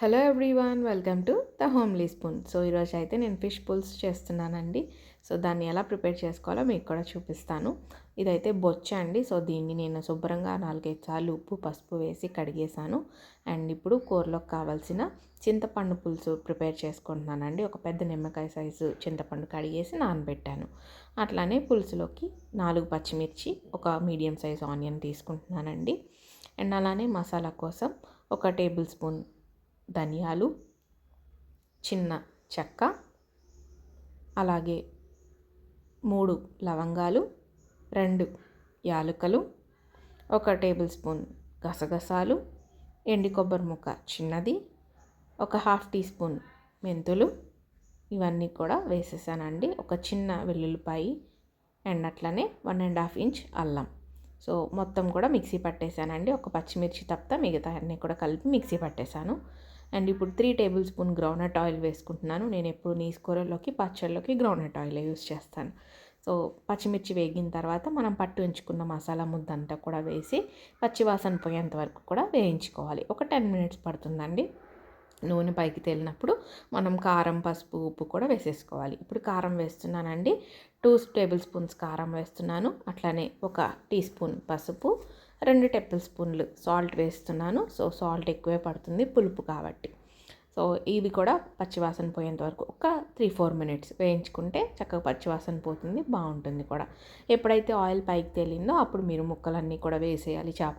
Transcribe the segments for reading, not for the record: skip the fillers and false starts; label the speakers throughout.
Speaker 1: Hello everyone, welcome to the homely spoon. So ఈరోజు అయితే నేను ఫిష్ పులుసు చేస్తున్నానండి. సో దాన్ని ఎలా ప్రిపేర్ చేసుకోవాలో మీకు కూడా చూపిస్తాను. ఇదైతే బొచ్చ అండి. సో దీన్ని నేను శుభ్రంగా 4-5 సార్లు ఉప్పు పసుపు వేసి కడిగేసాను. అండ్ ఇప్పుడు కూరలోకి కావాల్సిన చింతపండు పులుసు ప్రిపేర్ చేసుకుంటున్నానండి. ఒక పెద్ద నిమ్మకాయ సైజు చింతపండు కడిగేసి నానబెట్టాను. అట్లానే పులుసులోకి 4 పచ్చిమిర్చి, ఒక మీడియం సైజు ఆనియన్ తీసుకుంటున్నానండి. అండ్ అలానే మసాలా కోసం 1 టేబుల్ స్పూన్ ధనియాలు, చిన్న చెక్క, అలాగే 3 లవంగాలు, 2 యాలకులు, 1 టేబుల్ స్పూన్ గసగసాలు, ఎండి కొబ్బరి ముక్క చిన్నది, ఒక హాఫ్ టీ స్పూన్ మెంతులు, ఇవన్నీ కూడా వేసేసానండి. ఒక చిన్న వెల్లుల్లిపాయి అండ్ అట్లనే 1.5 ఇంచ్ అల్లం. సో మొత్తం కూడా మిక్సీ పట్టేశానండి. ఒక పచ్చిమిర్చి తప్ప మిగతా అన్నీ కూడా కలిపి మిక్సీ పట్టేశాను. అండ్ ఇప్పుడు 3 టేబుల్ స్పూన్ గ్రౌండ్నట్ ఆయిల్ వేసుకుంటున్నాను. నేను ఎప్పుడు నీసు కూరలోకి పచ్చళ్ళలోకి గ్రౌండ్నట్ ఆయిల్ యూస్ చేస్తాను. సో పచ్చిమిర్చి వేగిన తర్వాత మనం పట్టు ఉంచుకున్న మసాలా ముద్దంతా కూడా వేసి పచ్చివాసన పోయేంత వరకు కూడా వేయించుకోవాలి. ఒక 10 మినిట్స్ పడుతుందండి. నూనె పైకి తేలినప్పుడు మనం కారం, పసుపు, ఉప్పు కూడా వేసేసుకోవాలి. ఇప్పుడు కారం వేస్తున్నానండి. 2 టేబుల్ స్పూన్స్ కారం వేస్తున్నాను. అట్లానే 1 టీ స్పూన్ పసుపు, 2 టేబుల్ స్పూన్లు సాల్ట్ వేస్తున్నాను. సో సాల్ట్ ఎక్కువే పడుతుంది పులుపు కాబట్టి. సో ఇది కూడా పచ్చివాసన పోయేంత వరకు ఒక 3-4 మినిట్స్ వేయించుకుంటే చక్కగా పచ్చివాసన పోతుంది, బాగుంటుంది కూడా. ఎప్పుడైతే ఆయిల్ పైకి తేలిందో అప్పుడు మీరు ముక్కలన్నీ కూడా వేసేయాలి. చేప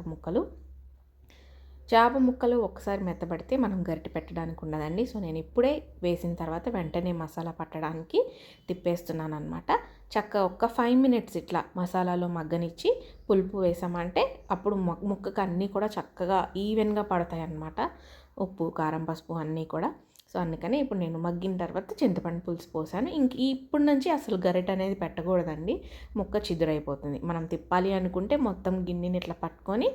Speaker 1: ముక్కలు ఒకసారి మెత్తబడితే మనం గరిటె పెట్టడానికి ఉండదండి. సో నేను ఇప్పుడే వేసిన తర్వాత వెంటనే మసాలా పట్టడానికి తిప్పేస్తున్నాను అనమాట. ఒక 5 మినిట్స్ ఇట్లా మసాలాలో మగ్గనిచ్చి పులుపు వేసామంటే అప్పుడు ముక్కకు అన్నీ కూడా చక్కగా ఈవెన్గా పడతాయి అన్నమాట. ఉప్పు, కారం, పసుపు అన్నీ కూడా. సో అందుకని ఇప్పుడు నేను మగ్గిన తర్వాత చింతపండు పులుసు పోసాను. ఇప్పుడు నుంచి అసలు గరిట అనేది పెట్టకూడదండి, ముక్క చిదురైపోతుంది. మనం తిప్పాలి అనుకుంటే మొత్తం గిన్నెని ఇట్లా పట్టుకొని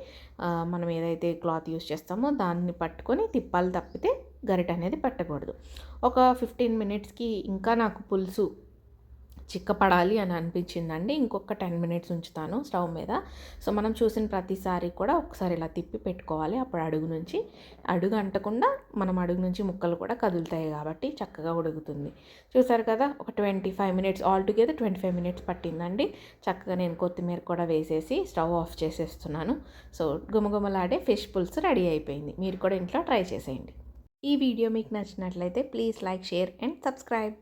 Speaker 1: మనం ఏదైతే క్లాత్ యూస్ చేస్తామో దాన్ని పట్టుకొని తిప్పాలి తప్పితే గరిట అనేది పెట్టకూడదు. ఒక 15 మినిట్స్కి ఇంకా నాకు పులుసు చిక్కపడాలి అని అనిపించిందండి. ఇంకొక 10 మినిట్స్ ఉంచుతాను స్టవ్ మీద. సో మనం చూసిన ప్రతిసారి కూడా ఒకసారి ఇలా తిప్పి పెట్టుకోవాలి. అప్పుడు అడుగు అంటకుండా మనం అడుగు నుంచి ముక్కలు కూడా కదులుతాయి కాబట్టి చక్కగా ఉడుకుతుంది. చూసారు కదా, ఒక 25 మినిట్స్, ఆల్ టుగెదర్ 25 మినిట్స్ పట్టిందండి. చక్కగా నేను కొత్తిమీర కూడా వేసేసి స్టవ్ ఆఫ్ చేసేస్తున్నాను. సో గుమగుమలాడే ఫిష్ పులుసు రెడీ అయిపోయింది. మీరు కూడా ఇంట్లో ట్రై చేసేయండి. ఈ వీడియో మీకు నచ్చినట్లయితే please like, share and subscribe.